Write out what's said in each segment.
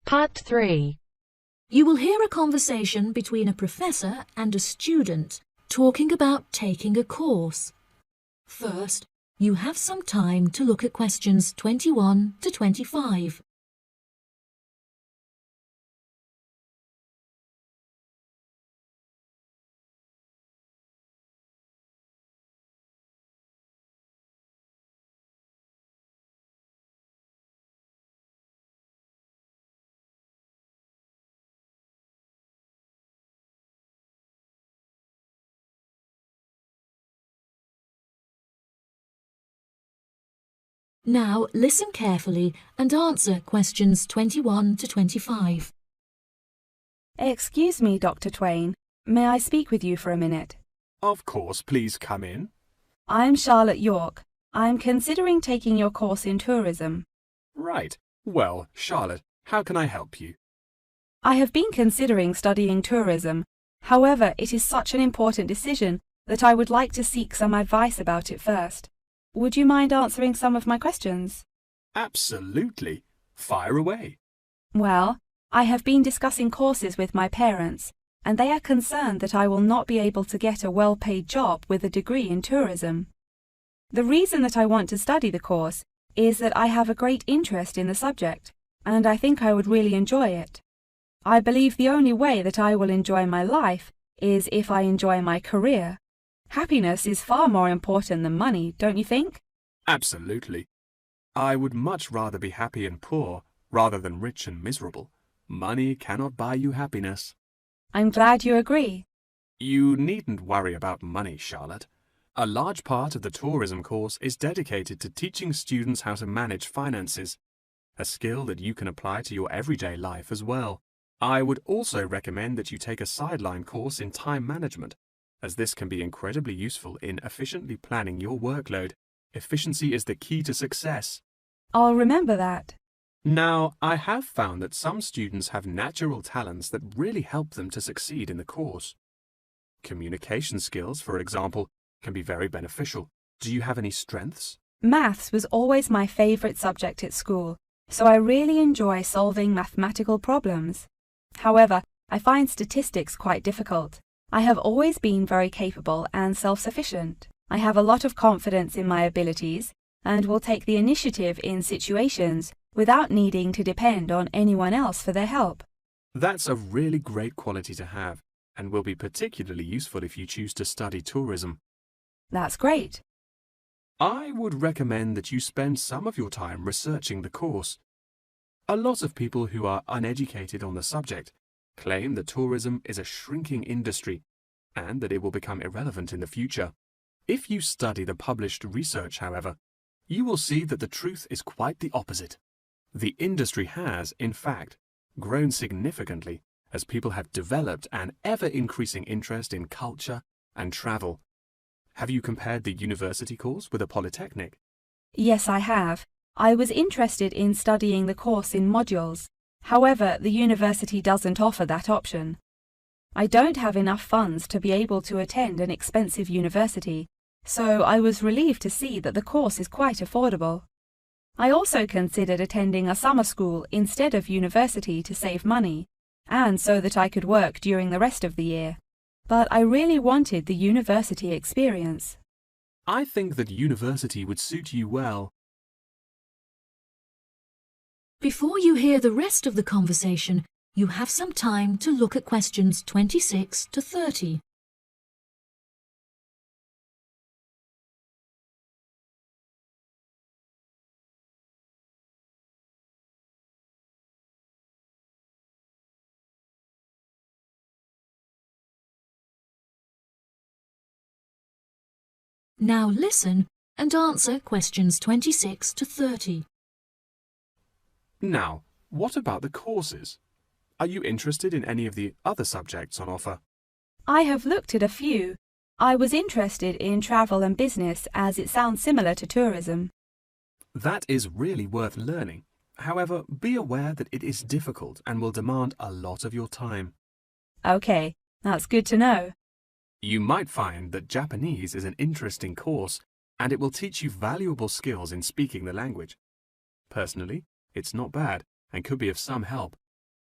Part 3. You will hear a conversation between a professor and a student talking about taking a course. First, you have some time to look at questions 21 to 25. Now listen carefully and answer questions 21 to 25. Excuse me, Dr. Twain. May I speak with you for a minute? Of course, please come in. I'm Charlotte York. I'm considering taking your course in tourism. Right. Well, Charlotte, how can I help you? I have been considering studying tourism. However, it is such an important decision that I would like to seek some advice about it first. Would you mind answering some of my questions? Absolutely. Fire away. Well, I have been discussing courses with my parents, and they are concerned that I will not be able to get a well-paid job with a degree in tourism. The reason that I want to study the course is that I have a great interest in the subject, and I think I would really enjoy it. I believe the only way that I will enjoy my life is if I enjoy my career. Happiness is far more important than money, don't you think? Absolutely. I would much rather be happy and poor rather than rich and miserable. Money cannot buy you happiness. I'm glad you agree. You needn't worry about money, Charlotte. A large part of the tourism course is dedicated to teaching students how to manage finances, a skill that you can apply to your everyday life as well. I would also recommend that you take a sideline course in time management, as this can be incredibly useful in efficiently planning your workload. Efficiency is the key to success. I'll remember that. Now, I have found that some students have natural talents that really help them to succeed in the course. Communication skills, for example, can be very beneficial. Do you have any strengths? Maths was always my favourite subject at school, so I really enjoy solving mathematical problems. However, I find statistics quite difficult. I have always been very capable and self-sufficient. I have a lot of confidence in my abilities and will take the initiative in situations without needing to depend on anyone else for their help. That's a really great quality to have and will be particularly useful if you choose to study tourism. That's great. I would recommend that you spend some of your time researching the course. A lot of people who are uneducated on the subject claim that tourism is a shrinking industry and that it will become irrelevant in the future. If you study the published research, however, you will see that the truth is quite the opposite. The industry has, in fact, grown significantly as people have developed an ever-increasing interest in culture and travel. Have you compared the university course with a polytechnic? Yes, I have. I was interested in studying the course in modules. However, the university doesn't offer that option. I don't have enough funds to be able to attend an expensive university, so I was relieved to see that the course is quite affordable. I also considered attending a summer school instead of university to save money, and so that I could work during the rest of the year. But I really wanted the university experience. I think that university would suit you well. Before you hear the rest of the conversation, you have some time to look at questions 26 to 30. Now listen and answer questions 26 to 30. Now, what about the courses? Are you interested in any of the other subjects on offer? I have looked at a few. I was interested in travel and business as it sounds similar to tourism. That is really worth learning. However, be aware that it is difficult and will demand a lot of your time. Okay, that's good to know. You might find that Japanese is an interesting course and it will teach you valuable skills in speaking the language. Personally, it's not bad and could be of some help,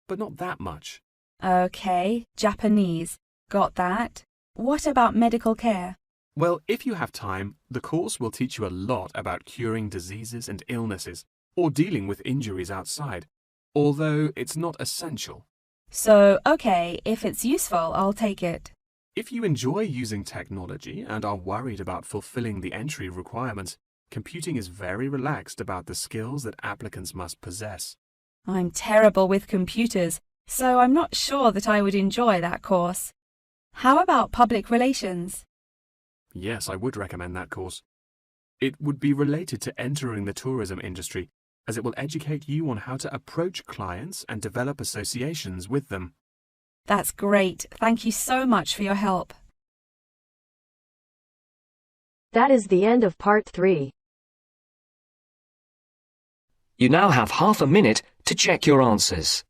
but not that much. Okay, Japanese. Got that. What about medical care? Well, if you have time, the course will teach you a lot about curing diseases and illnesses, or dealing with injuries outside, although it's not essential. So, okay, if it's useful, I'll take it. If you enjoy using technology and are worried about fulfilling the entry requirements, computing is very relaxed about the skills that applicants must possess. I'm terrible with computers, so I'm not sure that I would enjoy that course. How about public relations? Yes, I would recommend that course. It would be related to entering the tourism industry, as it will educate you on how to approach clients and develop associations with them. That's great. Thank you so much for your help. That is the end of Part 3. You now have half a minute to check your answers.